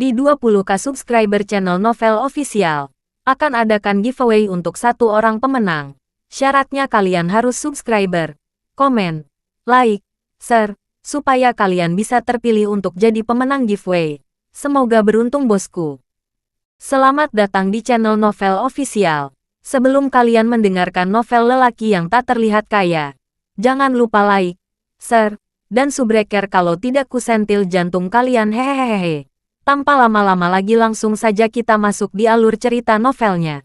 Di 20k subscriber channel Novel Official, akan adakan giveaway untuk satu orang pemenang. Syaratnya kalian harus subscriber, komen, like, share, supaya kalian bisa terpilih untuk jadi pemenang giveaway. Semoga beruntung bosku. Selamat datang di channel Novel Official. Sebelum kalian mendengarkan novel lelaki yang tak terlihat kaya, jangan lupa like, share, dan subbreaker kalau tidak kusentil jantung kalian hehehehe. Tanpa lama-lama lagi langsung saja kita masuk di alur cerita novelnya.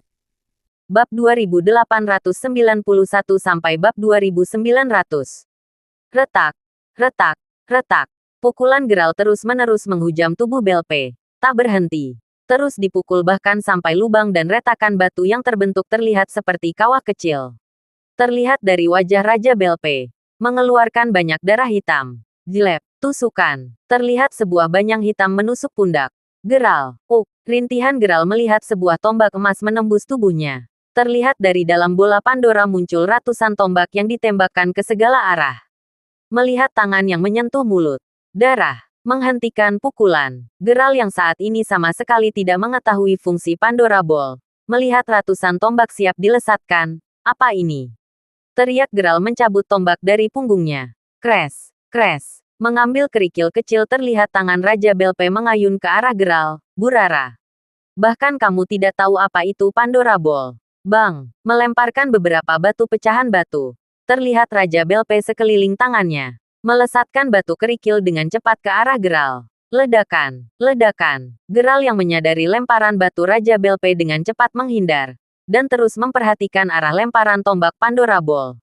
Bab 2891 sampai bab 2900. Retak, retak, retak. Pukulan geral terus-menerus menghujam tubuh Belpe. Tak berhenti. Terus dipukul bahkan sampai lubang dan retakan batu yang terbentuk terlihat seperti kawah kecil. Terlihat dari wajah Raja Belpe. Mengeluarkan banyak darah hitam. Jilep. Tusukan. Terlihat sebuah banyak hitam menusuk pundak. Geral. Rintihan geral melihat sebuah tombak emas menembus tubuhnya. Terlihat dari dalam bola Pandora muncul ratusan tombak yang ditembakkan ke segala arah. Melihat tangan yang menyentuh mulut. Darah. Menghentikan pukulan. Geral yang saat ini sama sekali tidak mengetahui fungsi Pandora Ball. Melihat ratusan tombak siap dilesatkan. Apa ini? Teriak geral mencabut tombak dari punggungnya. Crash. Crash. Mengambil kerikil kecil terlihat tangan Raja Belpe mengayun ke arah geral. Burara. Bahkan kamu tidak tahu apa itu Pandora Ball. Bang. Melemparkan beberapa batu pecahan batu. Terlihat Raja Belpe sekeliling tangannya. Melesatkan batu kerikil dengan cepat ke arah geral. Ledakan. Ledakan. Geral yang menyadari lemparan batu Raja Belpe dengan cepat menghindar. Dan terus memperhatikan arah lemparan tombak Pandora Ball.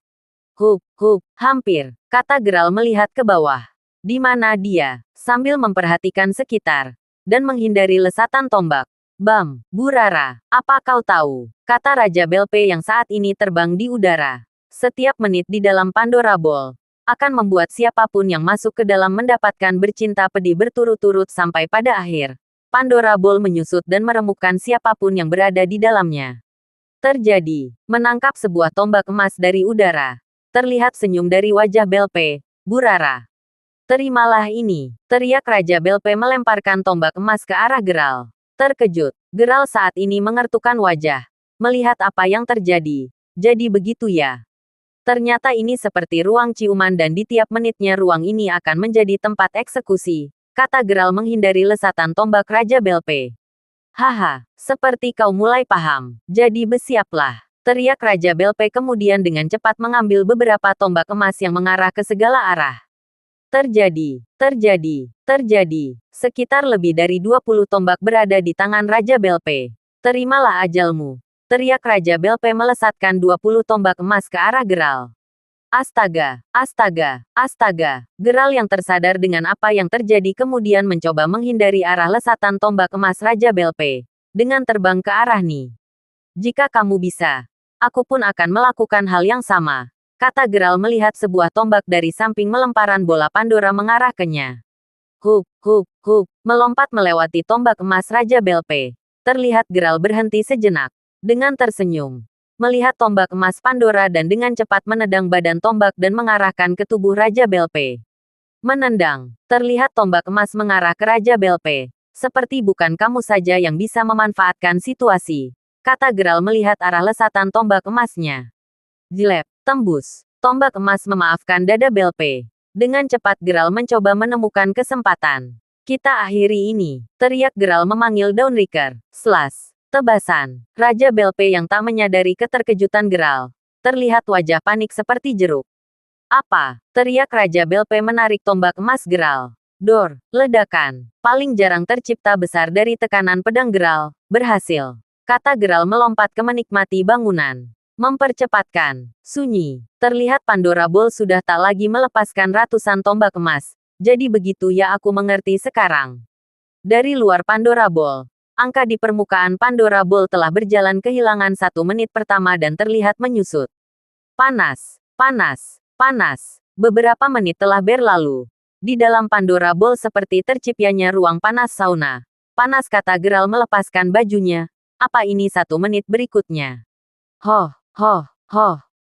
Hampir. Kata geral melihat ke bawah. Di mana dia, sambil memperhatikan sekitar, dan menghindari lesatan tombak. Bam, Burara, apa kau tahu? Kata Raja Belpe yang saat ini terbang di udara. Setiap menit di dalam Pandora Ball, akan membuat siapapun yang masuk ke dalam mendapatkan bercinta pedih berturut-turut sampai pada akhir. Pandora Ball menyusut dan meremukkan siapapun yang berada di dalamnya. Terjadi, menangkap sebuah tombak emas dari udara. Terlihat senyum dari wajah Belpe, Burara. Terimalah ini, teriak Raja Belpe melemparkan tombak emas ke arah geral. Terkejut, geral saat ini mengertukkan wajah. Melihat apa yang terjadi. Jadi begitu ya. Ternyata ini seperti ruang ciuman dan di tiap menitnya ruang ini akan menjadi tempat eksekusi. Kata geral menghindari lesatan tombak Raja Belpe. Haha, seperti kau mulai paham. Jadi bersiaplah. Teriak Raja Belpe kemudian dengan cepat mengambil beberapa tombak emas yang mengarah ke segala arah. Terjadi. Sekitar lebih dari 20 tombak berada di tangan Raja Belpe. Terimalah ajalmu. Teriak Raja Belpe melesatkan 20 tombak emas ke arah geral. Astaga. Geral yang tersadar dengan apa yang terjadi kemudian mencoba menghindari arah lesatan tombak emas Raja Belpe. Dengan terbang ke arah Ni. Jika kamu bisa, aku pun akan melakukan hal yang sama. Kata geral melihat sebuah tombak dari samping melemparan bola Pandora mengarah kenya. Melompat melewati tombak emas Raja Belpe. Terlihat geral berhenti sejenak. Dengan tersenyum. Melihat tombak emas Pandora dan dengan cepat menendang badan tombak dan mengarahkan ke tubuh Raja Belpe. Menendang. Terlihat tombak emas mengarah ke Raja Belpe. Seperti bukan kamu saja yang bisa memanfaatkan situasi. Kata geral melihat arah lesatan tombak emasnya. Jilep. Tembus. Tombak emas memaafkan dada Belpe. Dengan cepat geral mencoba menemukan kesempatan. Kita akhiri ini. Teriak geral memanggil Dawnraker. Slash. Tebasan. Raja Belpe yang tak menyadari keterkejutan geral. Terlihat wajah panik seperti jeruk. Apa? Teriak Raja Belpe menarik tombak emas geral. Dor. Ledakan. Paling jarang tercipta besar dari tekanan pedang geral. Berhasil. Kata geral melompat ke menikmati bangunan. Mempercepatkan. Sunyi. Terlihat Pandora Ball sudah tak lagi melepaskan ratusan tombak emas. Jadi begitu ya, aku mengerti sekarang. Dari luar Pandora Ball. Angka di permukaan Pandora Ball telah berjalan kehilangan 1 menit pertama dan terlihat menyusut. Panas. Beberapa menit telah berlalu. Di dalam Pandora Ball seperti terciptanya ruang panas sauna. Panas, kata geral melepaskan bajunya. Apa ini 1 menit berikutnya?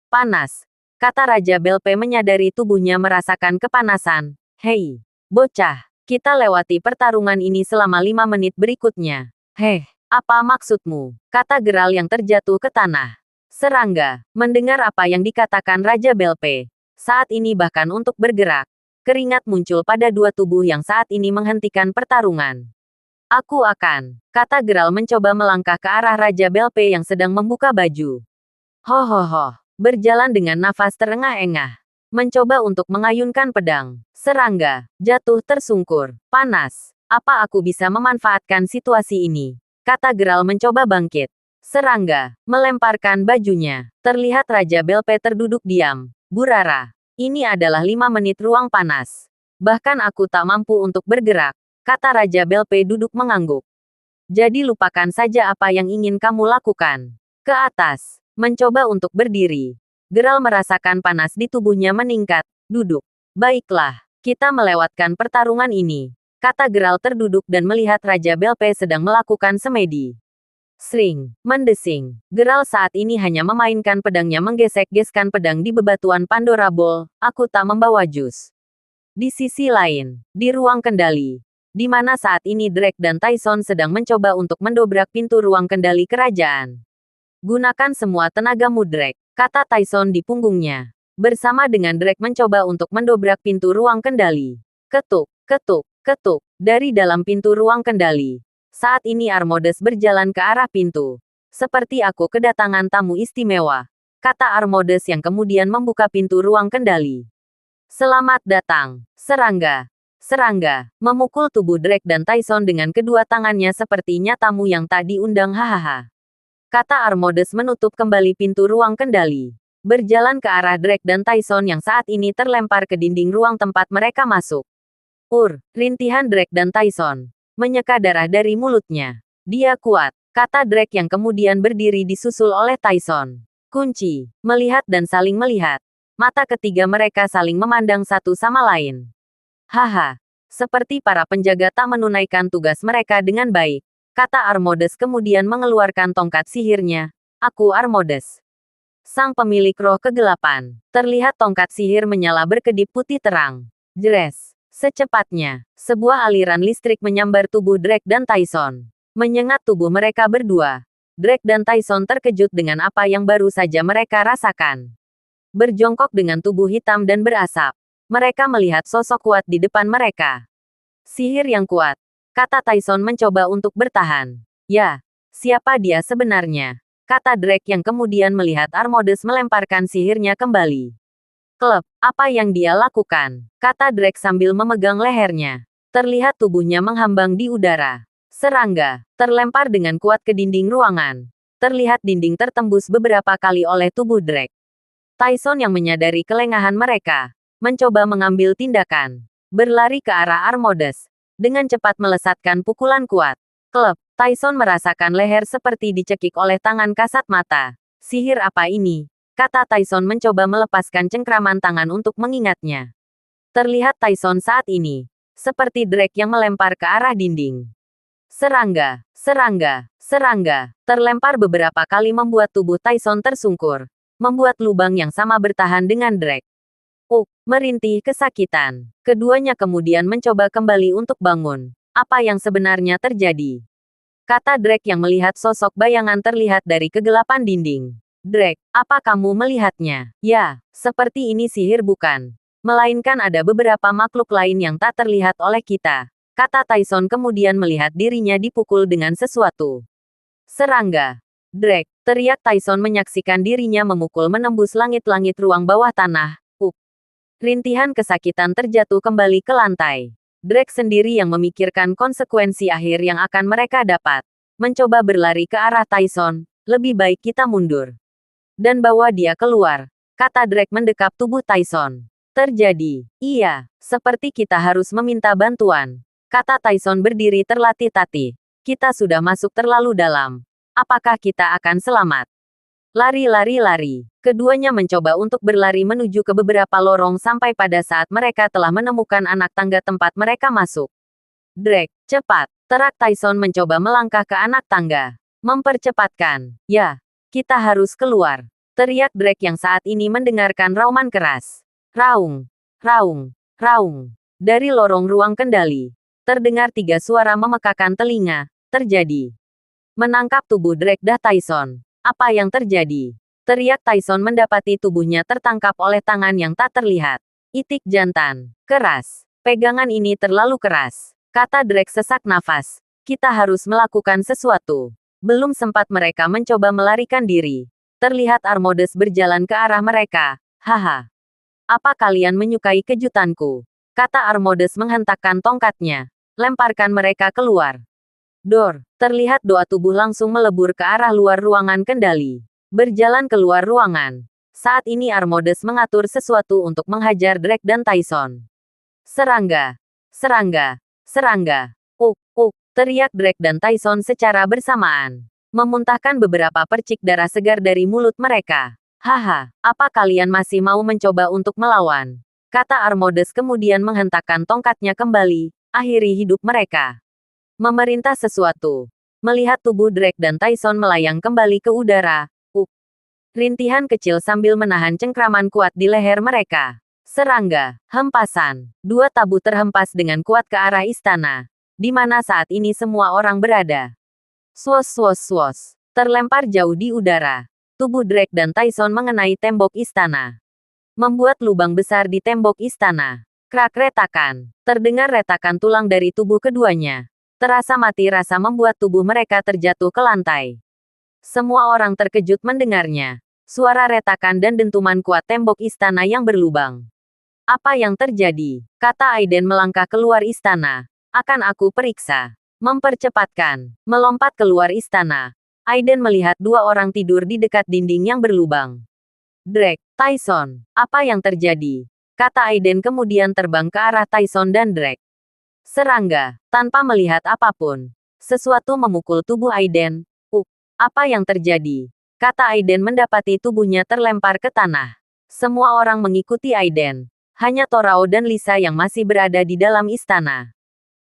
Panas. Kata Raja Belpe menyadari tubuhnya merasakan kepanasan. Hei, bocah, Kita lewati pertarungan ini selama 5 menit berikutnya. Heh, apa maksudmu? Kata Geral yang terjatuh ke tanah. Serangga, mendengar apa yang dikatakan Raja Belpe. Saat ini bahkan untuk bergerak. Keringat muncul pada dua tubuh yang saat ini menghentikan pertarungan. Aku akan, kata Geral mencoba melangkah ke arah Raja Belpe yang sedang membuka baju. Hohoho, berjalan dengan nafas terengah-engah. Mencoba untuk mengayunkan pedang. Serangga, jatuh tersungkur, panas. Apa aku bisa memanfaatkan situasi ini? Kata Geral mencoba bangkit. Serangga, melemparkan bajunya. Terlihat Raja Belpe terduduk diam. Burara, ini adalah 5 menit ruang panas. Bahkan aku tak mampu untuk bergerak. Kata Raja Belpe duduk mengangguk. Jadi lupakan saja apa yang ingin kamu lakukan. Ke atas, mencoba untuk berdiri. Geral merasakan panas di tubuhnya meningkat. Duduk. Baiklah, kita melewatkan pertarungan ini. Kata Geral terduduk dan melihat Raja Belpe sedang melakukan semedi. Sring, mendesing. Geral saat ini hanya memainkan pedangnya menggesek-geskan pedang di bebatuan Pandora Bowl. Aku tak membawa jus. Di sisi lain, di ruang kendali, di mana saat ini Drake dan Tyson sedang mencoba untuk mendobrak pintu ruang kendali kerajaan. Gunakan semua tenagamu Drake, kata Tyson di punggungnya. Bersama dengan Drake mencoba untuk mendobrak pintu ruang kendali. Ketuk, ketuk, ketuk, dari dalam pintu ruang kendali. Saat ini Armodes berjalan ke arah pintu. Seperti aku kedatangan tamu istimewa, kata Armodes yang kemudian membuka pintu ruang kendali. Selamat datang, serangga. Serangga, memukul tubuh Drake dan Tyson dengan kedua tangannya sepertinya tamu yang tak diundang hahaha. Kata Armodes menutup kembali pintu ruang kendali. Berjalan ke arah Drake dan Tyson yang saat ini terlempar ke dinding ruang tempat mereka masuk. Rintihan Drake dan Tyson. Menyeka darah dari mulutnya. Dia kuat, kata Drake yang kemudian berdiri disusul oleh Tyson. Kunci, melihat dan saling melihat. Mata ketiga mereka saling memandang satu sama lain. Haha, seperti para penjaga tak menunaikan tugas mereka dengan baik. Kata Armodes kemudian mengeluarkan tongkat sihirnya. Aku Armodes, sang pemilik roh kegelapan. Terlihat tongkat sihir menyala berkedip putih terang. Jres. Secepatnya, sebuah aliran listrik menyambar tubuh Drake dan Tyson. Menyengat tubuh mereka berdua. Drake dan Tyson terkejut dengan apa yang baru saja mereka rasakan. Berjongkok dengan tubuh hitam dan berasap. Mereka melihat sosok kuat di depan mereka. Sihir yang kuat, kata Tyson mencoba untuk bertahan. Ya, siapa dia sebenarnya? Kata Drake yang kemudian melihat Armodes melemparkan sihirnya kembali. Klep, apa yang dia lakukan? Kata Drake sambil memegang lehernya. Terlihat tubuhnya menghambang di udara. Serangga, terlempar dengan kuat ke dinding ruangan. Terlihat dinding tertembus beberapa kali oleh tubuh Drake. Tyson yang menyadari kelengahan mereka, mencoba mengambil tindakan. Berlari ke arah Armodes. Dengan cepat melesatkan pukulan kuat. Klep, Tyson merasakan leher seperti dicekik oleh tangan kasat mata. Sihir apa ini? Kata Tyson mencoba melepaskan cengkraman tangan untuk mengingatnya. Terlihat Tyson saat ini, seperti Drake yang melempar ke arah dinding. Serangga, serangga, serangga, terlempar beberapa kali membuat tubuh Tyson tersungkur. Membuat lubang yang sama bertahan dengan Drake. Merintih kesakitan. Keduanya kemudian mencoba kembali untuk bangun. Apa yang sebenarnya terjadi? Kata Drake yang melihat sosok bayangan terlihat dari kegelapan dinding. Drake, apa kamu melihatnya? Ya, seperti ini sihir bukan? Melainkan ada beberapa makhluk lain yang tak terlihat oleh kita. Kata Tyson kemudian melihat dirinya dipukul dengan sesuatu. Serangga. Drake, teriak Tyson menyaksikan dirinya memukul menembus langit-langit ruang bawah tanah. Rintihan kesakitan terjatuh kembali ke lantai. Drake sendiri yang memikirkan konsekuensi akhir yang akan mereka dapat. Mencoba berlari ke arah Tyson, lebih baik kita mundur. Dan bawa dia keluar. Kata Drake mendekap tubuh Tyson. Terjadi. Iya, seperti kita harus meminta bantuan. Kata Tyson berdiri terlatih-tatih. Kita sudah masuk terlalu dalam. Apakah kita akan selamat? Lari. Keduanya mencoba untuk berlari menuju ke beberapa lorong sampai pada saat mereka telah menemukan anak tangga tempat mereka masuk. Drake, cepat! Terak Tyson mencoba melangkah ke anak tangga. Mempercepatkan. Ya, kita harus keluar. Teriak Drake yang saat ini mendengarkan rauman keras. Raung, raung, raung. Dari lorong ruang kendali, Terdengar 3 suara memekakan telinga. Terjadi. Menangkap tubuh Drekdah Tyson. Apa yang terjadi? Teriak Tyson mendapati tubuhnya tertangkap oleh tangan yang tak terlihat. Itik jantan. Keras. Pegangan ini terlalu keras. Kata Drake sesak nafas. Kita harus melakukan sesuatu. Belum sempat mereka mencoba melarikan diri. Terlihat Armodes berjalan ke arah mereka. Haha. Apa kalian menyukai kejutanku? Kata Armodes menghentakkan tongkatnya. Lemparkan mereka keluar. Dor. Terlihat doa tubuh langsung melebur ke arah luar ruangan kendali. Berjalan keluar ruangan. Saat ini Armodes mengatur sesuatu untuk menghajar Drake dan Tyson. Serangga. Serangga. Serangga. Teriak Drake dan Tyson secara bersamaan. Memuntahkan beberapa percik darah segar dari mulut mereka. Haha, apa kalian masih mau mencoba untuk melawan? Kata Armodes kemudian menghentakkan tongkatnya kembali, akhiri hidup mereka. Memerintah sesuatu. Melihat tubuh Drake dan Tyson melayang kembali ke udara. Rintihan kecil sambil menahan cengkraman kuat di leher mereka. Serangga, hempasan. 2 tabu terhempas dengan kuat ke arah istana. Di mana saat ini semua orang berada. Swos. Terlempar jauh di udara. Tubuh Drake dan Tyson mengenai tembok istana. Membuat lubang besar di tembok istana. Krak retakan. Terdengar retakan tulang dari tubuh keduanya. Terasa mati rasa membuat tubuh mereka terjatuh ke lantai. Semua orang terkejut mendengarnya. Suara retakan dan dentuman kuat tembok istana yang berlubang. Apa yang terjadi? Kata Aiden melangkah keluar istana. Akan aku periksa. Mempercepatkan. Melompat keluar istana. Aiden melihat 2 orang tidur di dekat dinding yang berlubang. Drake, Tyson, apa yang terjadi? Kata Aiden kemudian terbang ke arah Tyson dan Drake. Serangga, tanpa melihat apapun. Sesuatu memukul tubuh Aiden. Apa yang terjadi? Kata Aiden mendapati tubuhnya terlempar ke tanah. Semua orang mengikuti Aiden. Hanya Torao dan Lisa yang masih berada di dalam istana.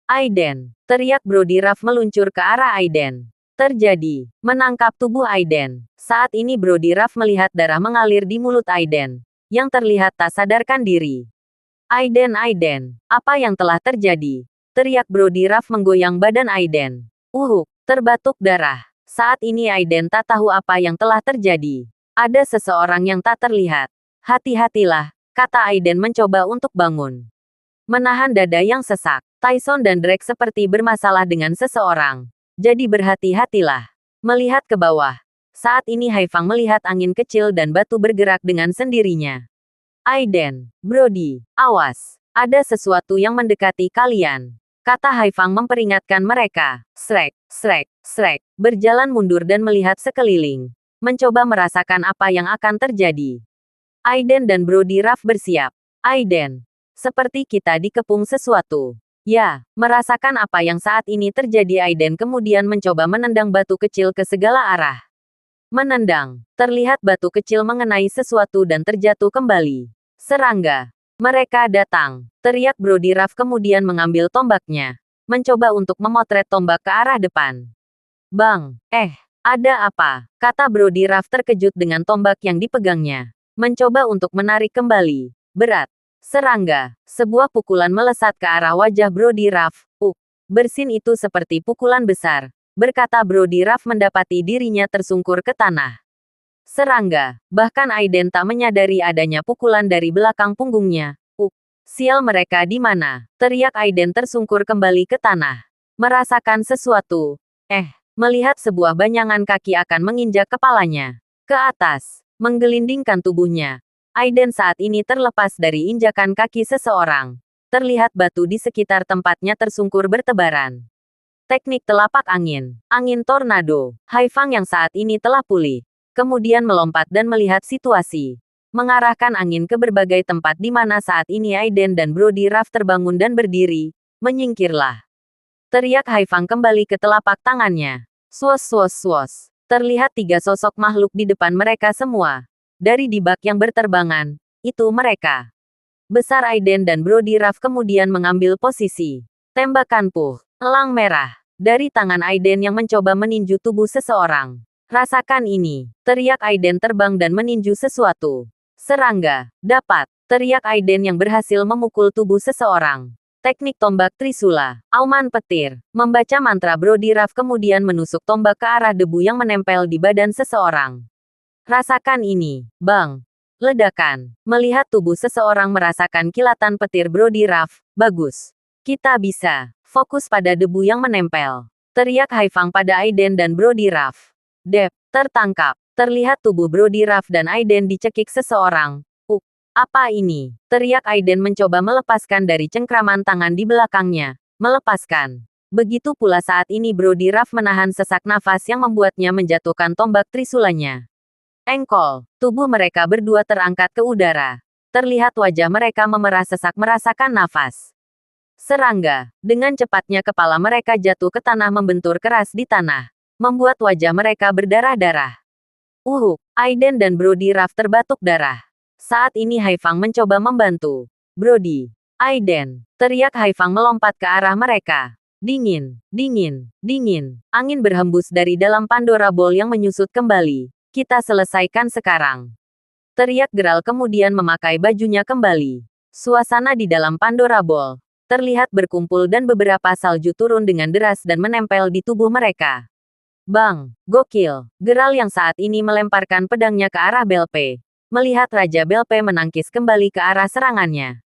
Aiden, teriak Brody Ruff meluncur ke arah Aiden. Terjadi. Menangkap tubuh Aiden. Saat ini Brody Ruff melihat darah mengalir di mulut Aiden. Yang terlihat tak sadarkan diri. Aiden, apa yang telah terjadi? Teriak Brody Ruff menggoyang badan Aiden. Terbatuk darah. Saat ini Aiden tak tahu apa yang telah terjadi. Ada seseorang yang tak terlihat. Hati-hatilah, kata Aiden mencoba untuk bangun. Menahan dada yang sesak. Tyson dan Drake seperti bermasalah dengan seseorang. Jadi berhati-hatilah. Melihat ke bawah. Saat ini Haifang melihat angin kecil dan batu bergerak dengan sendirinya. Aiden, Brody, awas. Ada sesuatu yang mendekati kalian. Kata Haifang memperingatkan mereka. Shrek. Berjalan mundur dan melihat sekeliling. Mencoba merasakan apa yang akan terjadi. Aiden dan Brody Ruff bersiap. Aiden. Seperti kita dikepung sesuatu. Ya, merasakan apa yang saat ini terjadi. Aiden kemudian mencoba menendang batu kecil ke segala arah. Menendang. Terlihat batu kecil mengenai sesuatu dan terjatuh kembali. Serangga. Mereka datang. Teriak Brody Ruff kemudian mengambil tombaknya. Mencoba untuk memotret tombak ke arah depan. Bang. Ada apa? Kata Brody Ruff terkejut dengan tombak yang dipegangnya. Mencoba untuk menarik kembali. Berat. Serangga. Sebuah pukulan melesat ke arah wajah Brody Ruff. Bersin itu seperti pukulan besar. Berkata Brody Ruff mendapati dirinya tersungkur ke tanah. Serangga. Bahkan Aiden tak menyadari adanya pukulan dari belakang punggungnya. Sial, mereka di mana? Teriak Aiden tersungkur kembali ke tanah. Merasakan sesuatu. Melihat sebuah banyangan kaki akan menginjak kepalanya. Ke atas. Menggelindingkan tubuhnya. Aiden saat ini terlepas dari injakan kaki seseorang. Terlihat batu di sekitar tempatnya tersungkur bertebaran. Teknik telapak angin. Angin tornado. Haifang yang saat ini telah pulih. Kemudian melompat dan melihat situasi. Mengarahkan angin ke berbagai tempat di mana saat ini Aiden dan Brody Ruff terbangun dan berdiri. Menyingkirlah. Teriak Haifang kembali ke telapak tangannya. Swos. Terlihat 3 sosok makhluk di depan mereka semua. Dari di bak yang berterbangan. Itu mereka. Besar Aiden dan Brody Ruff kemudian mengambil posisi. Tembakan elang merah. Dari tangan Aiden yang mencoba meninju tubuh seseorang. Rasakan ini. Teriak Aiden terbang dan meninju sesuatu. Serangga. Dapat. Teriak Aiden yang berhasil memukul tubuh seseorang. Teknik tombak Trisula. Auman petir. Membaca mantra Brody Ruff kemudian menusuk tombak ke arah debu yang menempel di badan seseorang. Rasakan ini, Bang. Ledakan. Melihat tubuh seseorang merasakan kilatan petir Brody Ruff. Bagus. Kita bisa. Fokus pada debu yang menempel. Teriak Haifang pada Aiden dan Brody Ruff. Dep, tertangkap. Terlihat tubuh Brody Ruff dan Aiden dicekik seseorang. Apa ini? Teriak Aiden mencoba melepaskan dari cengkraman tangan di belakangnya. Melepaskan. Begitu pula saat ini Brody Ruff menahan sesak nafas yang membuatnya menjatuhkan tombak trisulanya. Engkol. Tubuh mereka berdua terangkat ke udara. Terlihat wajah mereka memerah sesak merasakan nafas. Serangga. Dengan cepatnya kepala mereka jatuh ke tanah membentur keras di tanah. Membuat wajah mereka berdarah-darah. Aiden dan Brody Ruff terbatuk darah. Saat ini Haifang mencoba membantu. Brody. Aiden. Teriak Haifang melompat ke arah mereka. Dingin, dingin, dingin. Angin berhembus dari dalam Pandora Ball yang menyusut kembali. Kita selesaikan sekarang. Teriak Geralt kemudian memakai bajunya kembali. Suasana di dalam Pandora Ball terlihat berkumpul dan beberapa salju turun dengan deras dan menempel di tubuh mereka. Bang, gokil. Geralt yang saat ini melemparkan pedangnya ke arah Belpe. Melihat Raja Belpe menangkis kembali ke arah serangannya.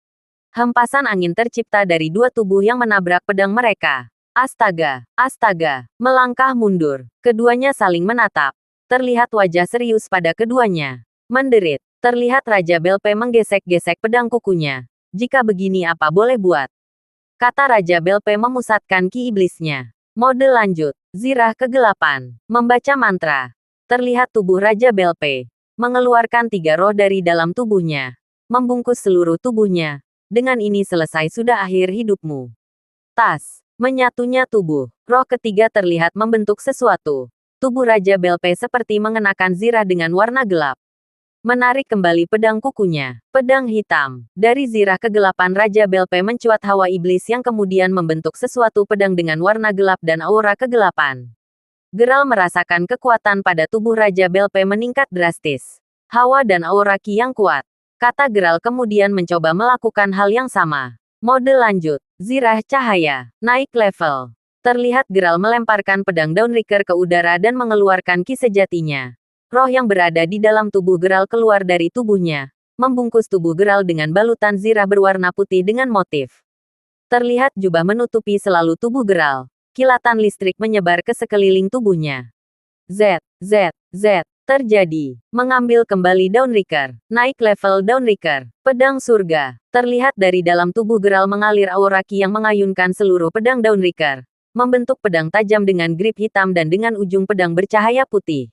Hempasan angin tercipta dari dua tubuh yang menabrak pedang mereka. Astaga, astaga, melangkah mundur. Keduanya saling menatap. Terlihat wajah serius pada keduanya. Menderit. Terlihat Raja Belpe menggesek-gesek pedang kukunya. Jika begini apa boleh buat? Kata Raja Belpe memusatkan ki iblisnya. Mode lanjut. Zirah kegelapan. Membaca mantra. Terlihat tubuh Raja Belpe mengeluarkan 3 roh dari dalam tubuhnya. Membungkus seluruh tubuhnya. Dengan ini selesai sudah akhir hidupmu. Tas. Menyatunya tubuh. Roh ketiga terlihat membentuk sesuatu. Tubuh Raja Belpe seperti mengenakan zirah dengan warna gelap. Menarik kembali pedang kukunya. Pedang hitam. Dari zirah kegelapan Raja Belpe mencuat hawa iblis yang kemudian membentuk sesuatu pedang dengan warna gelap dan aura kegelapan. Geralt merasakan kekuatan pada tubuh Raja Belpe meningkat drastis. Hawa dan aura ki yang kuat. Kata Geralt kemudian mencoba melakukan hal yang sama. Mode lanjut. Zirah cahaya. Naik level. Terlihat Geralt melemparkan pedang Dawnraker ke udara dan mengeluarkan ki sejatinya. Roh yang berada di dalam tubuh Geralt keluar dari tubuhnya. Membungkus tubuh Geralt dengan balutan zirah berwarna putih dengan motif. Terlihat jubah menutupi selalu tubuh Geralt. Kilatan listrik menyebar ke sekeliling tubuhnya. Z. Terjadi. Mengambil kembali Dawnraker. Naik level Dawnraker. Pedang surga. Terlihat dari dalam tubuh Geralt mengalir aura ki yang mengayunkan seluruh pedang Dawnraker. Membentuk pedang tajam dengan grip hitam dan dengan ujung pedang bercahaya putih.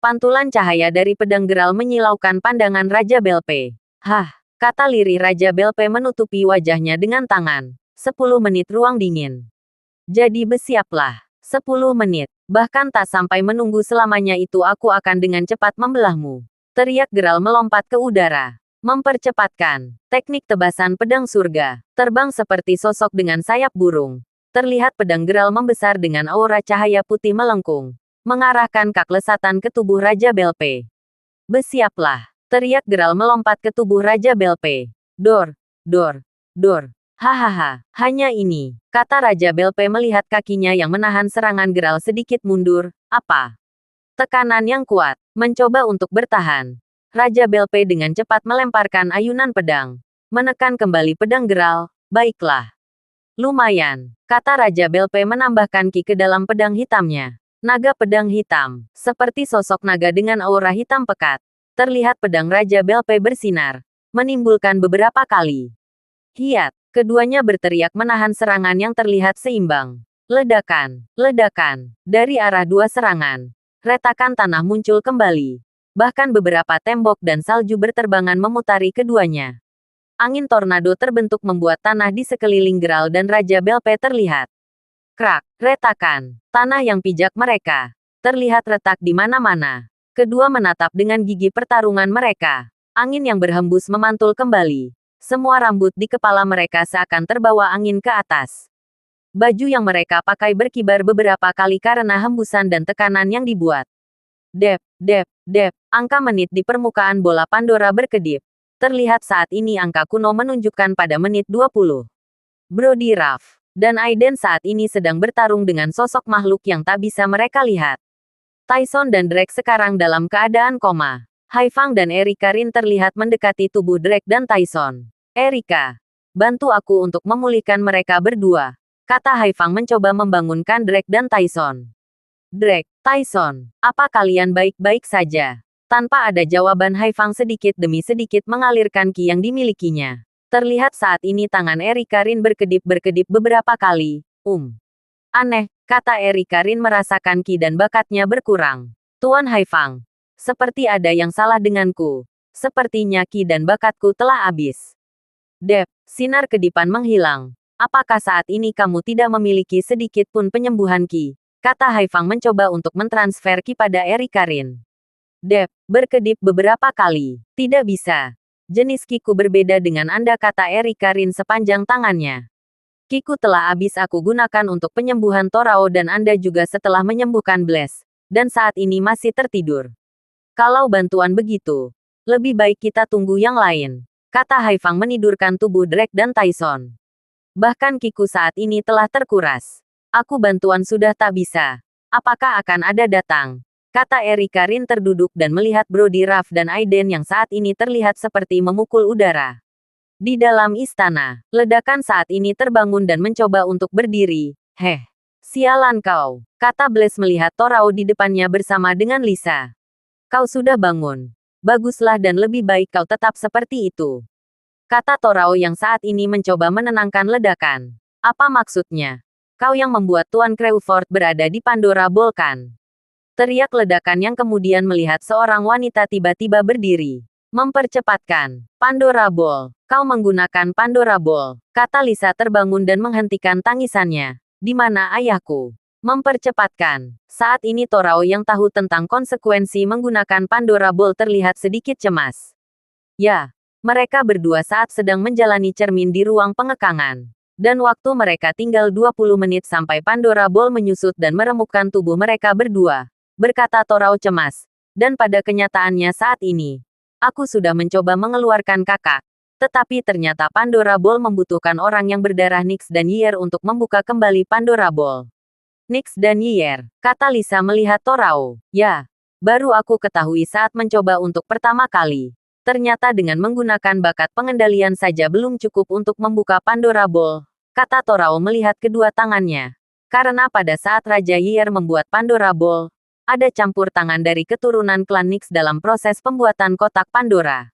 Pantulan cahaya dari pedang Geralt menyilaukan pandangan Raja Belpe. Hah, kata lirih Raja Belpe menutupi wajahnya dengan tangan. 10 menit ruang dingin. Jadi bersiaplah. 10 menit. Bahkan tak sampai menunggu selamanya itu aku akan dengan cepat membelahmu. Teriak Geralt melompat ke udara. Mempercepatkan. Teknik tebasan pedang surga. Terbang seperti sosok dengan sayap burung. Terlihat pedang Geralt membesar dengan aura cahaya putih melengkung. Mengarahkan kak lesatan ke tubuh Raja Belpe. Bersiaplah. Teriak Geralt melompat ke tubuh Raja Belpe. Dor. Hahaha, hanya ini, kata Raja Belpe melihat kakinya yang menahan serangan Geralt sedikit mundur. Apa? Tekanan yang kuat, mencoba untuk bertahan. Raja Belpe dengan cepat melemparkan ayunan pedang. Menekan kembali pedang Geralt. Baiklah. Lumayan, kata Raja Belpe menambahkan ki ke dalam pedang hitamnya. Naga pedang hitam, seperti sosok naga dengan aura hitam pekat. Terlihat pedang Raja Belpe bersinar, menimbulkan beberapa kali hiat. Keduanya berteriak menahan serangan yang terlihat seimbang. Ledakan, ledakan. Dari arah dua serangan. Retakan tanah muncul kembali. Bahkan beberapa tembok dan salju berterbangan memutari keduanya. Angin tornado terbentuk membuat tanah di sekeliling Geralt dan Raja Belpe terlihat. Krak, retakan. Tanah yang pijak mereka. Terlihat retak di mana-mana. Kedua menatap dengan gigi pertarungan mereka. Angin yang berhembus memantul kembali. Semua rambut di kepala mereka seakan terbawa angin ke atas. Baju yang mereka pakai berkibar beberapa kali karena hembusan dan tekanan yang dibuat. Dep. Angka menit di permukaan bola Pandora berkedip. Terlihat saat ini angka kuno menunjukkan pada menit 20. Brody Ruff dan Aiden saat ini sedang bertarung dengan sosok makhluk yang tak bisa mereka lihat. Tyson dan Drake sekarang dalam keadaan koma. Haifang dan Erika Rin terlihat mendekati tubuh Drake dan Tyson. Erika, bantu aku untuk memulihkan mereka berdua, kata Haifang mencoba membangunkan Drake dan Tyson. Drake, Tyson, apa kalian baik-baik saja? Tanpa ada jawaban, Haifang sedikit demi sedikit mengalirkan ki yang dimilikinya. Terlihat saat ini tangan Erika Rin berkedip-berkedip beberapa kali. Aneh, kata Erika Rin merasakan ki dan bakatnya berkurang. Tuan Haifang, seperti ada yang salah denganku. Sepertinya ki dan bakatku telah habis. Dep, sinar kedipan menghilang. Apakah saat ini kamu tidak memiliki sedikit pun penyembuhan ki? Kata Haifang mencoba untuk mentransfer ki pada Erika Rin. Dep, berkedip beberapa kali. Tidak bisa. Jenis kiku berbeda dengan Anda, kata Erika Rin sepanjang tangannya. Kiku telah habis aku gunakan untuk penyembuhan Torao dan Anda juga setelah menyembuhkan Blaze. Dan saat ini masih tertidur. Kalau bantuan begitu, lebih baik kita tunggu yang lain. Kata Haifang menidurkan tubuh Drake dan Tyson. Bahkan kiku saat ini telah terkuras. Aku bantuan sudah tak bisa. Apakah akan ada datang? Kata Erika Rin terduduk dan melihat Brody Ruff dan Aiden yang saat ini terlihat seperti memukul udara. Di dalam istana, ledakan saat ini terbangun dan mencoba untuk berdiri. Sialan kau, kata Blaze melihat Torao di depannya bersama dengan Lisa. Kau sudah bangun. Baguslah dan lebih baik kau tetap seperti itu. Kata Torao yang saat ini mencoba menenangkan ledakan. Apa maksudnya? Kau yang membuat Tuan Crawford berada di Pandora Ball kan? Teriak ledakan yang kemudian melihat seorang wanita tiba-tiba berdiri. Mempercepatkan. Pandora Ball. Kau menggunakan Pandora Ball. Kata Lisa terbangun dan menghentikan tangisannya. Di mana ayahku? Mempercepatkan. Saat ini Torao yang tahu tentang konsekuensi menggunakan Pandora Ball terlihat sedikit cemas. Ya, mereka berdua saat sedang menjalani cermin di ruang pengekangan. Dan waktu mereka tinggal 20 menit sampai Pandora Ball menyusut dan meremukkan tubuh mereka berdua. Berkata Torao cemas. Dan pada kenyataannya saat ini, aku sudah mencoba mengeluarkan kakak. Tetapi ternyata Pandora Ball membutuhkan orang yang berdarah Nyx dan Yer untuk membuka kembali Pandora Ball. Nyx dan Yer, kata Lisa melihat Torao. Ya, baru aku ketahui saat mencoba untuk pertama kali. Ternyata dengan menggunakan bakat pengendalian saja belum cukup untuk membuka Pandora Ball, kata Torao melihat kedua tangannya. Karena pada saat Raja Yer membuat Pandora Ball, ada campur tangan dari keturunan klan Nyx dalam proses pembuatan kotak Pandora.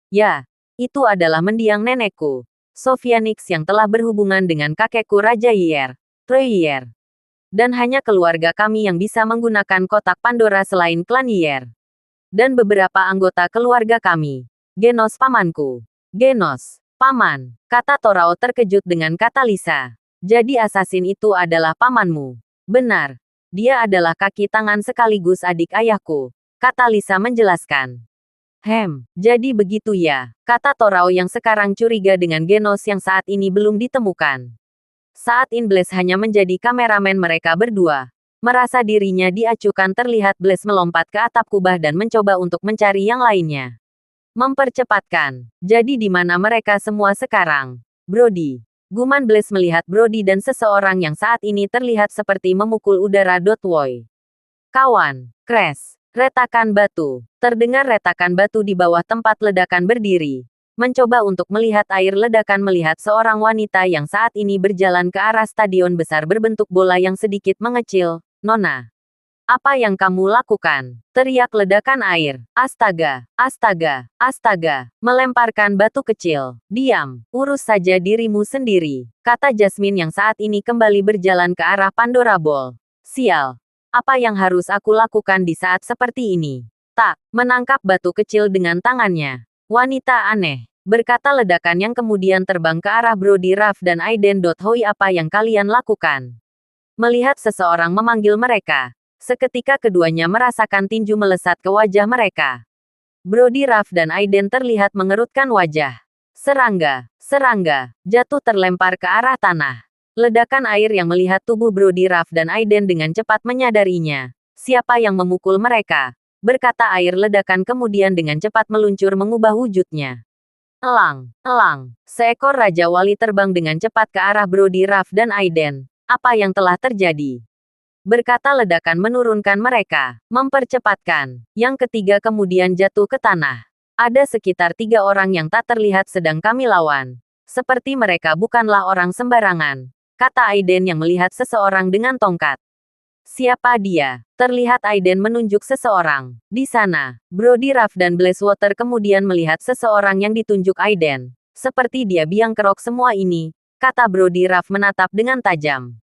Ya, itu adalah mendiang nenekku, Sofia Nyx yang telah berhubungan dengan kakekku Raja Yer, Troy Yer. Dan hanya keluarga kami yang bisa menggunakan kotak Pandora selain klan Yer. Dan beberapa anggota keluarga kami. Genos pamanku. Genos, paman, kata Torao terkejut dengan kata Lisa. Jadi assassin itu adalah pamanmu. Benar. Dia adalah kaki tangan sekaligus adik ayahku, kata Lisa menjelaskan. Jadi begitu ya, kata Torao yang sekarang curiga dengan Genos yang saat ini belum ditemukan. Saat ini Blaze hanya menjadi kameramen mereka berdua. Merasa dirinya diacuhkan terlihat Blaze melompat ke atap kubah dan mencoba untuk mencari yang lainnya. Mempercepatkan. Jadi di mana mereka semua sekarang? Brody. Guman Blaze melihat Brody dan seseorang yang saat ini terlihat seperti memukul udara. Woi. Kawan. Crash. Retakan batu. Terdengar retakan batu di bawah tempat ledakan berdiri. Mencoba untuk melihat air ledakan melihat seorang wanita yang saat ini berjalan ke arah stadion besar berbentuk bola yang sedikit mengecil. Nona. Apa yang kamu lakukan? Teriak ledakan air. Astaga, astaga, astaga. Melemparkan batu kecil. Diam, urus saja dirimu sendiri, kata Jasmine yang saat ini kembali berjalan ke arah Pandora Ball. Sial. Apa yang harus aku lakukan di saat seperti ini? Tak, menangkap batu kecil dengan tangannya. Wanita aneh, berkata ledakan yang kemudian terbang ke arah Brody Ruff dan Aiden. Hoi, apa yang kalian lakukan? Melihat seseorang memanggil mereka. Seketika keduanya merasakan tinju melesat ke wajah mereka. Brody Ruff dan Aiden terlihat mengerutkan wajah. Serangga, serangga, jatuh terlempar ke arah tanah. Ledakan air yang melihat tubuh Brody Ruff dan Aiden dengan cepat menyadarinya. Siapa yang memukul mereka? Berkata air ledakan kemudian dengan cepat meluncur mengubah wujudnya. Elang, elang. Seekor Raja Wali terbang dengan cepat ke arah Brody, Ruff dan Aiden. Apa yang telah terjadi? Berkata ledakan menurunkan mereka, mempercepatkan. Yang ketiga kemudian jatuh ke tanah. Ada sekitar 3 orang yang tak terlihat sedang kami lawan. Seperti mereka bukanlah orang sembarangan, kata Aiden yang melihat seseorang dengan tongkat. Siapa dia? Terlihat Aiden menunjuk seseorang. Di sana, Brody, Ruff dan Blazewater kemudian melihat seseorang yang ditunjuk Aiden. Seperti dia biang kerok semua ini, kata Brody. Ruff menatap dengan tajam.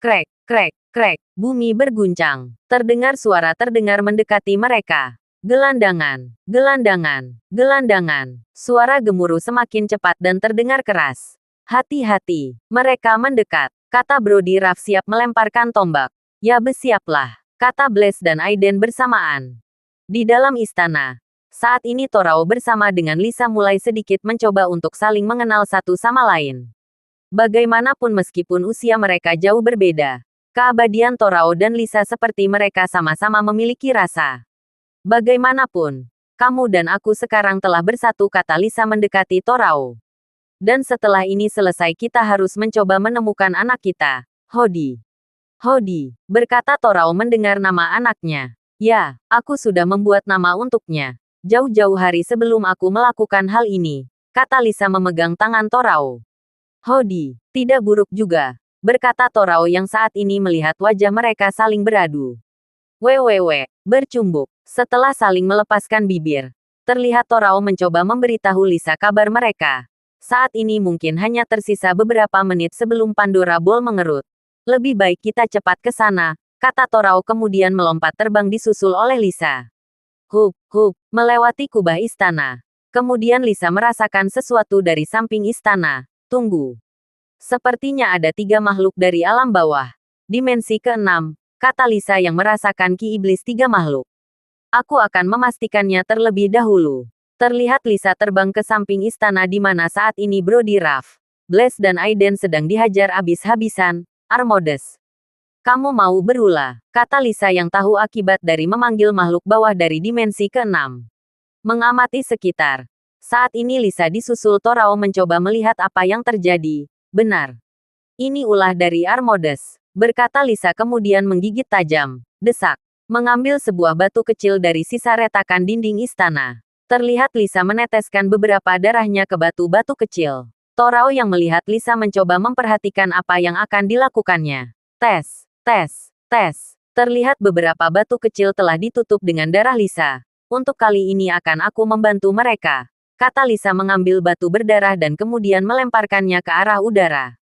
Krek, krek, krek, bumi berguncang. Terdengar suara terdengar mendekati mereka. Gelandangan, gelandangan, gelandangan. Suara gemuruh semakin cepat dan terdengar keras. Hati-hati, mereka mendekat, kata Brody. Ruff siap melemparkan tombak. Ya bersiaplah, kata Blaze dan Aiden bersamaan. Di dalam istana, saat ini Torao bersama dengan Lisa mulai sedikit mencoba untuk saling mengenal satu sama lain. Bagaimanapun meskipun usia mereka jauh berbeda, keabadian Torao dan Lisa seperti mereka sama-sama memiliki rasa. Bagaimanapun, kamu dan aku sekarang telah bersatu, kata Lisa mendekati Torao. Dan setelah ini selesai kita harus mencoba menemukan anak kita, Hody. Hody, berkata Torao mendengar nama anaknya. Ya, aku sudah membuat nama untuknya. Jauh-jauh hari sebelum aku melakukan hal ini, kata Lisa memegang tangan Torao. Hody, tidak buruk juga, berkata Torao yang saat ini melihat wajah mereka saling beradu. Www, bercumbuk. Setelah saling melepaskan bibir, terlihat Torao mencoba memberitahu Lisa kabar mereka. Saat ini mungkin hanya tersisa beberapa menit sebelum Pandora Ball mengerut. Lebih baik kita cepat ke sana, kata Torao kemudian melompat terbang disusul oleh Lisa. Hup, melewati kubah istana. Kemudian Lisa merasakan sesuatu dari samping istana. Tunggu. Sepertinya ada 3 makhluk dari alam bawah. Dimensi ke-6, kata Lisa yang merasakan ki iblis 3 makhluk. Aku akan memastikannya terlebih dahulu. Terlihat Lisa terbang ke samping istana di mana saat ini Brody, Ruff, Blaze dan Aiden sedang dihajar habis-habisan. Armodes. Kamu mau berulah, kata Lisa yang tahu akibat dari memanggil makhluk bawah dari dimensi ke-6. Mengamati sekitar. Saat ini Lisa disusul Torao mencoba melihat apa yang terjadi. Benar. Ini ulah dari Armodes, berkata Lisa kemudian menggigit tajam. Desak. Mengambil sebuah batu kecil dari sisa retakan dinding istana. Terlihat Lisa meneteskan beberapa darahnya ke batu-batu kecil. Torao yang melihat Lisa mencoba memperhatikan apa yang akan dilakukannya. Tes, tes, tes. Terlihat beberapa batu kecil telah ditutup dengan darah Lisa. Untuk kali ini akan aku membantu mereka, kata Lisa mengambil batu berdarah dan kemudian melemparkannya ke arah udara.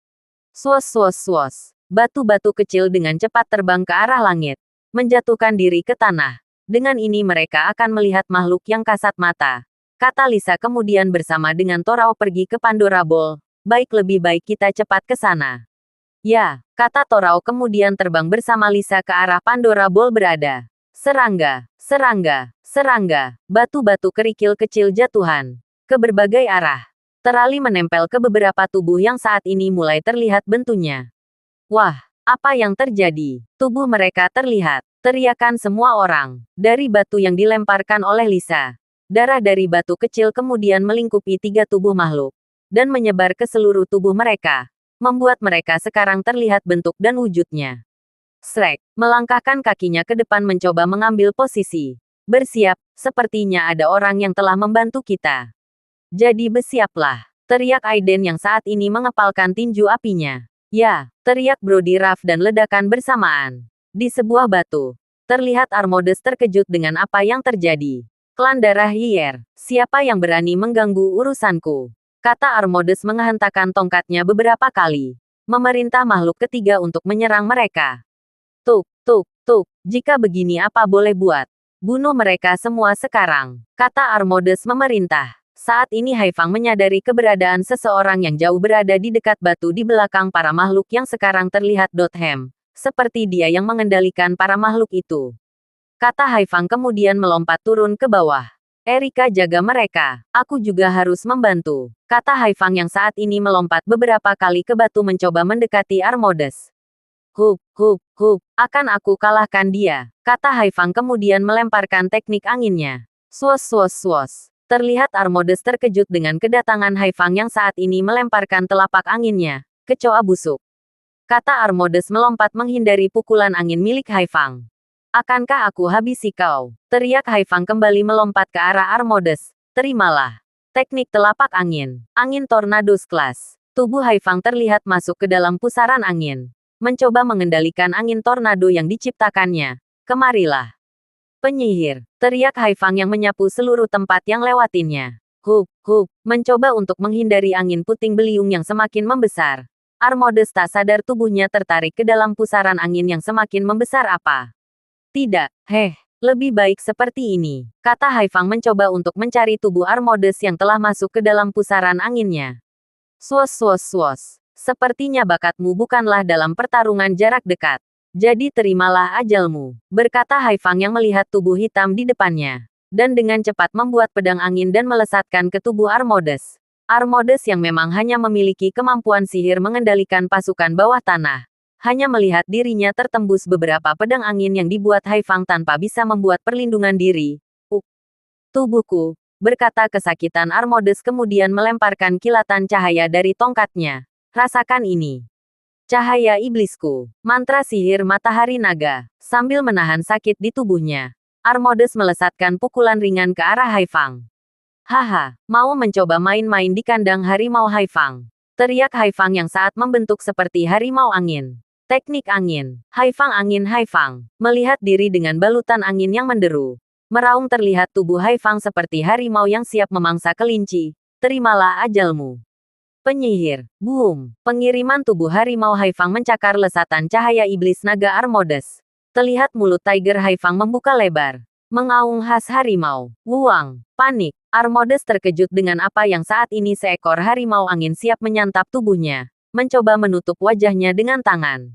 Swos swos swos. Batu-batu kecil dengan cepat terbang ke arah langit, menjatuhkan diri ke tanah. Dengan ini mereka akan melihat makhluk yang kasat mata. Kata Lisa kemudian bersama dengan Torao pergi ke Pandora Ball. Baik, lebih baik kita cepat ke sana. Ya, kata Torao kemudian terbang bersama Lisa ke arah Pandora Ball berada. Serangga, serangga, serangga, batu-batu kerikil kecil jatuhan ke berbagai arah. Terali menempel ke beberapa tubuh yang saat ini mulai terlihat bentuknya. Wah, apa yang terjadi? Tubuh mereka terlihat. Teriakan semua orang. Dari batu yang dilemparkan oleh Lisa. Darah dari batu kecil kemudian melingkupi 3 tubuh makhluk. Dan menyebar ke seluruh tubuh mereka. Membuat mereka sekarang terlihat bentuk dan wujudnya. Shrek, melangkahkan kakinya ke depan mencoba mengambil posisi. Bersiap, sepertinya ada orang yang telah membantu kita. Jadi bersiaplah, teriak Aiden yang saat ini mengepalkan tinju apinya. Ya, teriak Brody, Ruff dan ledakan bersamaan. Di sebuah batu, terlihat Armodes terkejut dengan apa yang terjadi. Klan darah Hyer, siapa yang berani mengganggu urusanku? Kata Armodes menghentakkan tongkatnya beberapa kali. Memerintah makhluk ketiga untuk menyerang mereka. Tuk, tuk, tuk, jika begini apa boleh buat? Bunuh mereka semua sekarang, kata Armodes memerintah. Saat ini Haifang menyadari keberadaan seseorang yang jauh berada di dekat batu di belakang para makhluk yang sekarang terlihat Dothem. Seperti dia yang mengendalikan para makhluk itu. Kata Haifang kemudian melompat turun ke bawah. Erika jaga mereka. Aku juga harus membantu. Kata Haifang yang saat ini melompat beberapa kali ke batu mencoba mendekati Armodes. Hup, akan aku kalahkan dia. Kata Haifang kemudian melemparkan teknik anginnya. Swos swos swos. Terlihat Armodes terkejut dengan kedatangan Haifang yang saat ini melemparkan telapak anginnya. Kecoa busuk. Kata Armodes melompat menghindari pukulan angin milik Haifang. Akankah aku habisi kau? Teriak Haifang kembali melompat ke arah Armodes. Terimalah. Teknik telapak angin. Angin Tornadoes Class. Tubuh Haifang terlihat masuk ke dalam pusaran angin. Mencoba mengendalikan angin tornado yang diciptakannya. Kemarilah. Penyihir. Teriak Haifang yang menyapu seluruh tempat yang lewatinya. Hup, hup. Mencoba untuk menghindari angin puting beliung yang semakin membesar. Armodes tak sadar tubuhnya tertarik ke dalam pusaran angin yang semakin membesar apa. Tidak, lebih baik seperti ini, kata Haifang mencoba untuk mencari tubuh Armodes yang telah masuk ke dalam pusaran anginnya. Swos swos swos. Sepertinya bakatmu bukanlah dalam pertarungan jarak dekat. Jadi terimalah ajalmu, berkata Haifang yang melihat tubuh hitam di depannya. Dan dengan cepat membuat pedang angin dan melesatkan ke tubuh Armodes. Armodes yang memang hanya memiliki kemampuan sihir mengendalikan pasukan bawah tanah. Hanya melihat dirinya tertembus beberapa pedang angin yang dibuat Haifang tanpa bisa membuat perlindungan diri. Tubuhku, berkata kesakitan Armodes kemudian melemparkan kilatan cahaya dari tongkatnya. Rasakan ini. Cahaya iblisku. Mantra sihir matahari naga. Sambil menahan sakit di tubuhnya. Armodes melesatkan pukulan ringan ke arah Haifang. Haha, mau mencoba main-main di kandang harimau Haifang. Teriak Haifang yang saat membentuk seperti harimau angin. Teknik angin. Haifang angin Haifang. Melihat diri dengan balutan angin yang menderu. Meraung terlihat tubuh Haifang seperti harimau yang siap memangsa kelinci. Terimalah ajalmu. Penyihir, boom, pengiriman tubuh harimau Haifang mencakar lesatan cahaya iblis naga Armodes. Terlihat mulut Tiger Haifang membuka lebar. Mengaung khas harimau. Wuang, panik. Armodes terkejut dengan apa yang saat ini seekor harimau angin siap menyantap tubuhnya. Mencoba menutup wajahnya dengan tangan.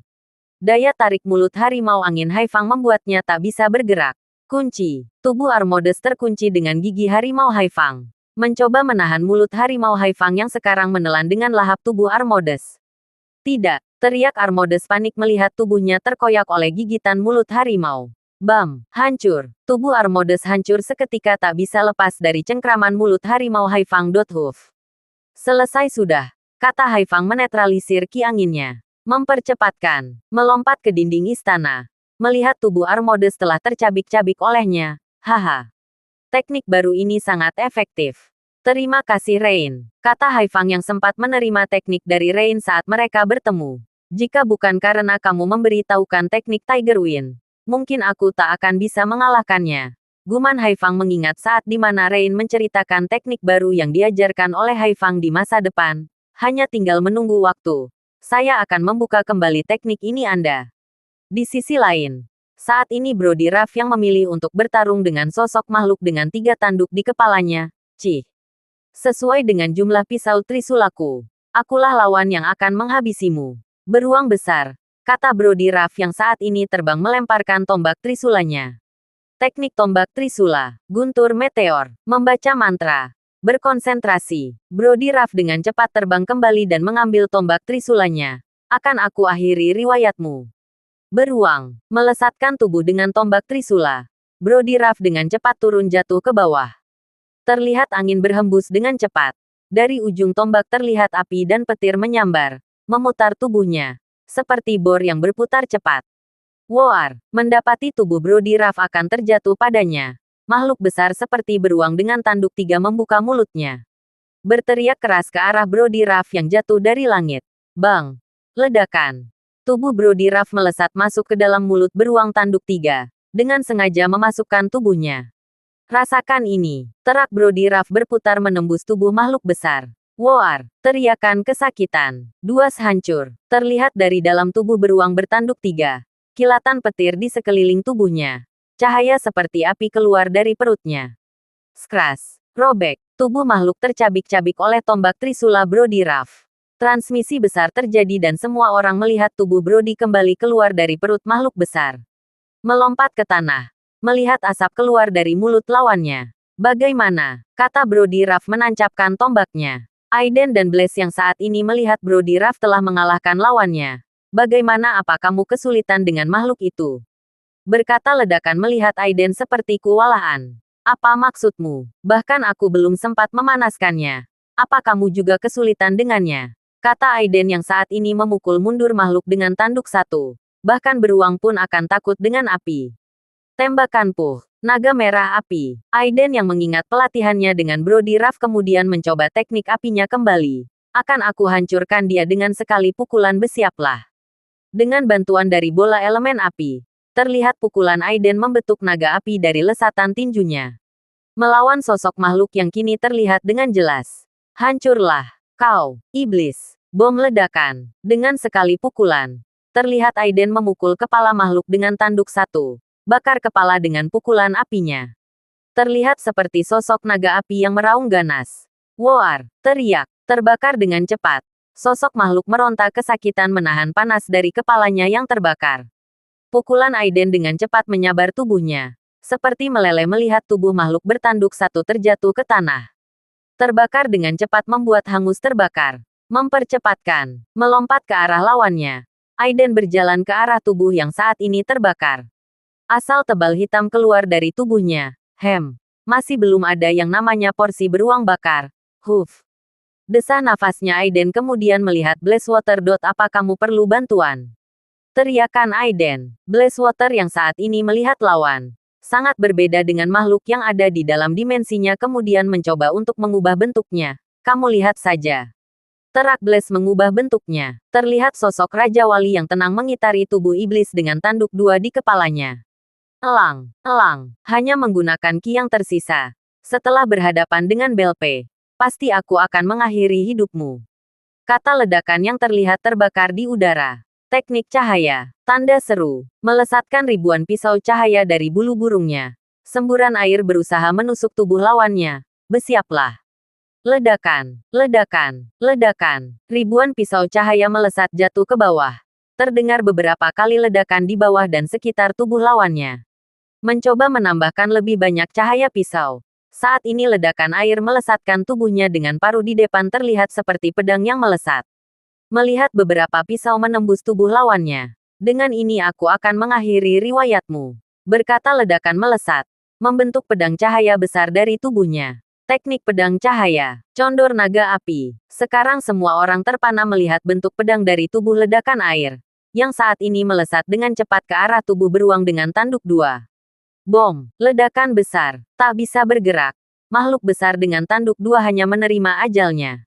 Daya tarik mulut harimau angin Haifang membuatnya tak bisa bergerak. Kunci. Tubuh Armodes terkunci dengan gigi harimau Haifang. Mencoba menahan mulut harimau Haifang yang sekarang menelan dengan lahap tubuh Armodes. Tidak, teriak Armodes panik melihat tubuhnya terkoyak oleh gigitan mulut harimau. Bam, hancur. Tubuh Armodes hancur seketika tak bisa lepas dari cengkraman mulut harimau Haifang. Huf. Selesai sudah, kata Haifang menetralisir ki anginnya. Mempercepatkan, melompat ke dinding istana. Melihat tubuh Armodes telah tercabik-cabik olehnya. Haha. Teknik baru ini sangat efektif. Terima kasih Rain, kata Haifang yang sempat menerima teknik dari Rain saat mereka bertemu. Jika bukan karena kamu memberitahukan teknik Tiger Wind, mungkin aku tak akan bisa mengalahkannya. Guman Haifang mengingat saat di mana Rain menceritakan teknik baru yang diajarkan oleh Haifang di masa depan. Hanya tinggal menunggu waktu. Saya akan membuka kembali teknik ini Anda. Di sisi lain, saat ini Brody Ruff yang memilih untuk bertarung dengan sosok makhluk dengan 3 tanduk di kepalanya. Sesuai dengan jumlah pisau trisulaku, akulah lawan yang akan menghabisimu. Beruang besar, kata Brody Ruff yang saat ini terbang melemparkan tombak trisulanya. Teknik tombak trisula, guntur meteor, membaca mantra. Berkonsentrasi, Brody Ruff dengan cepat terbang kembali dan mengambil tombak trisulanya. Akan aku akhiri riwayatmu. Beruang, melesatkan tubuh dengan tombak trisula. Brody Ruff dengan cepat turun jatuh ke bawah. Terlihat angin berhembus dengan cepat. Dari ujung tombak terlihat api dan petir menyambar, memutar tubuhnya. Seperti bor yang berputar cepat. Woar, mendapati tubuh Brody Ruff akan terjatuh padanya. Makhluk besar seperti beruang dengan tanduk 3 membuka mulutnya. Berteriak keras ke arah Brody Ruff yang jatuh dari langit. Bang! Ledakan. Tubuh Brody Ruff melesat masuk ke dalam mulut beruang tanduk 3, dengan sengaja memasukkan tubuhnya. Rasakan ini, terak Brody Ruff berputar menembus tubuh makhluk besar. Woar, teriakan kesakitan. Duas hancur, terlihat dari dalam tubuh beruang bertanduk 3. Kilatan petir di sekeliling tubuhnya. Cahaya seperti api keluar dari perutnya. Skras, robek, tubuh makhluk tercabik-cabik oleh tombak trisula Brody Ruff. Transmisi besar terjadi dan semua orang melihat tubuh Brody kembali keluar dari perut makhluk besar. Melompat ke tanah. Melihat asap keluar dari mulut lawannya. Bagaimana? Kata Brody Ruff menancapkan tombaknya. Aiden dan Blaze yang saat ini melihat Brody Ruff telah mengalahkan lawannya. Bagaimana apa kamu kesulitan dengan makhluk itu? Berkata ledakan melihat Aiden seperti kewalahan. Apa maksudmu? Bahkan aku belum sempat memanaskannya. Apa kamu juga kesulitan dengannya? Kata Aiden yang saat ini memukul mundur makhluk dengan tanduk satu. Bahkan beruang pun akan takut dengan api. Tembakan Puh, naga merah api. Aiden yang mengingat pelatihannya dengan Brody Ruff kemudian mencoba teknik apinya kembali. Akan aku hancurkan dia dengan sekali pukulan bersiaplah. Dengan bantuan dari bola elemen api, terlihat pukulan Aiden membentuk naga api dari lesatan tinjunya. Melawan sosok makhluk yang kini terlihat dengan jelas. Hancurlah, kau, iblis. Bom ledakan. Dengan sekali pukulan, terlihat Aiden memukul kepala makhluk dengan tanduk satu. Bakar kepala dengan pukulan apinya. Terlihat seperti sosok naga api yang meraung ganas. Woar, teriak, terbakar dengan cepat. Sosok makhluk meronta kesakitan menahan panas dari kepalanya yang terbakar. Pukulan Aiden dengan cepat menyabar tubuhnya. Seperti meleleh melihat tubuh makhluk bertanduk satu terjatuh ke tanah. Terbakar dengan cepat membuat hangus terbakar. Mempercepatkan, melompat ke arah lawannya. Aiden berjalan ke arah tubuh yang saat ini terbakar. Asal tebal hitam keluar dari tubuhnya. Masih belum ada yang namanya porsi beruang bakar. Huf. Desah nafasnya Aiden kemudian melihat Blazewater. Apa kamu perlu bantuan? Teriakan Aiden. Blazewater yang saat ini melihat lawan. Sangat berbeda dengan makhluk yang ada di dalam dimensinya kemudian mencoba untuk mengubah bentuknya. Kamu lihat saja. Terak Blaze mengubah bentuknya. Terlihat sosok Raja Wali yang tenang mengitari tubuh iblis dengan tanduk dua di kepalanya. Elang, hanya menggunakan ki yang tersisa. Setelah berhadapan dengan Belpe, pasti aku akan mengakhiri hidupmu. Kata ledakan yang terlihat terbakar di udara. Teknik cahaya, tanda seru, melesatkan ribuan pisau cahaya dari bulu burungnya. Semburan air berusaha menusuk tubuh lawannya. Bersiaplah. Ledakan, ribuan pisau cahaya melesat jatuh ke bawah. Terdengar beberapa kali ledakan di bawah dan sekitar tubuh lawannya. Mencoba menambahkan lebih banyak cahaya pisau. Saat ini ledakan air melesatkan tubuhnya dengan paruh di depan terlihat seperti pedang yang melesat. Melihat beberapa pisau menembus tubuh lawannya. Dengan ini aku akan mengakhiri riwayatmu. Berkata ledakan melesat. Membentuk pedang cahaya besar dari tubuhnya. Teknik pedang cahaya. Condor naga api. Sekarang semua orang terpana melihat bentuk pedang dari tubuh ledakan air. Yang saat ini melesat dengan cepat ke arah tubuh beruang dengan tanduk dua. Bom. Ledakan besar. Tak bisa bergerak. Makhluk besar dengan tanduk dua hanya menerima ajalnya.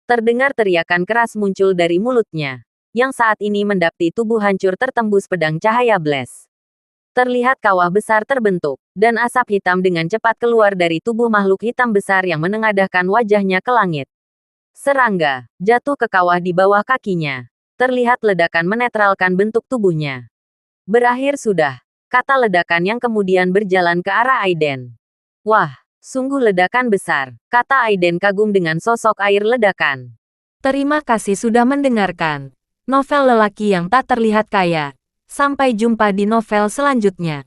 Terdengar teriakan keras muncul dari mulutnya, yang saat ini mendapati tubuh hancur tertembus pedang cahaya Blaze. Terlihat kawah besar terbentuk, dan asap hitam dengan cepat keluar dari tubuh makhluk hitam besar yang menengadahkan wajahnya ke langit. Serangga, jatuh ke kawah di bawah kakinya. Terlihat ledakan menetralkan bentuk tubuhnya. Berakhir sudah, kata ledakan yang kemudian berjalan ke arah Aiden. Wah. Sungguh ledakan besar, kata Aiden kagum dengan sosok air ledakan. Terima kasih sudah mendengarkan novel lelaki yang tak terlihat kaya. Sampai jumpa di novel selanjutnya.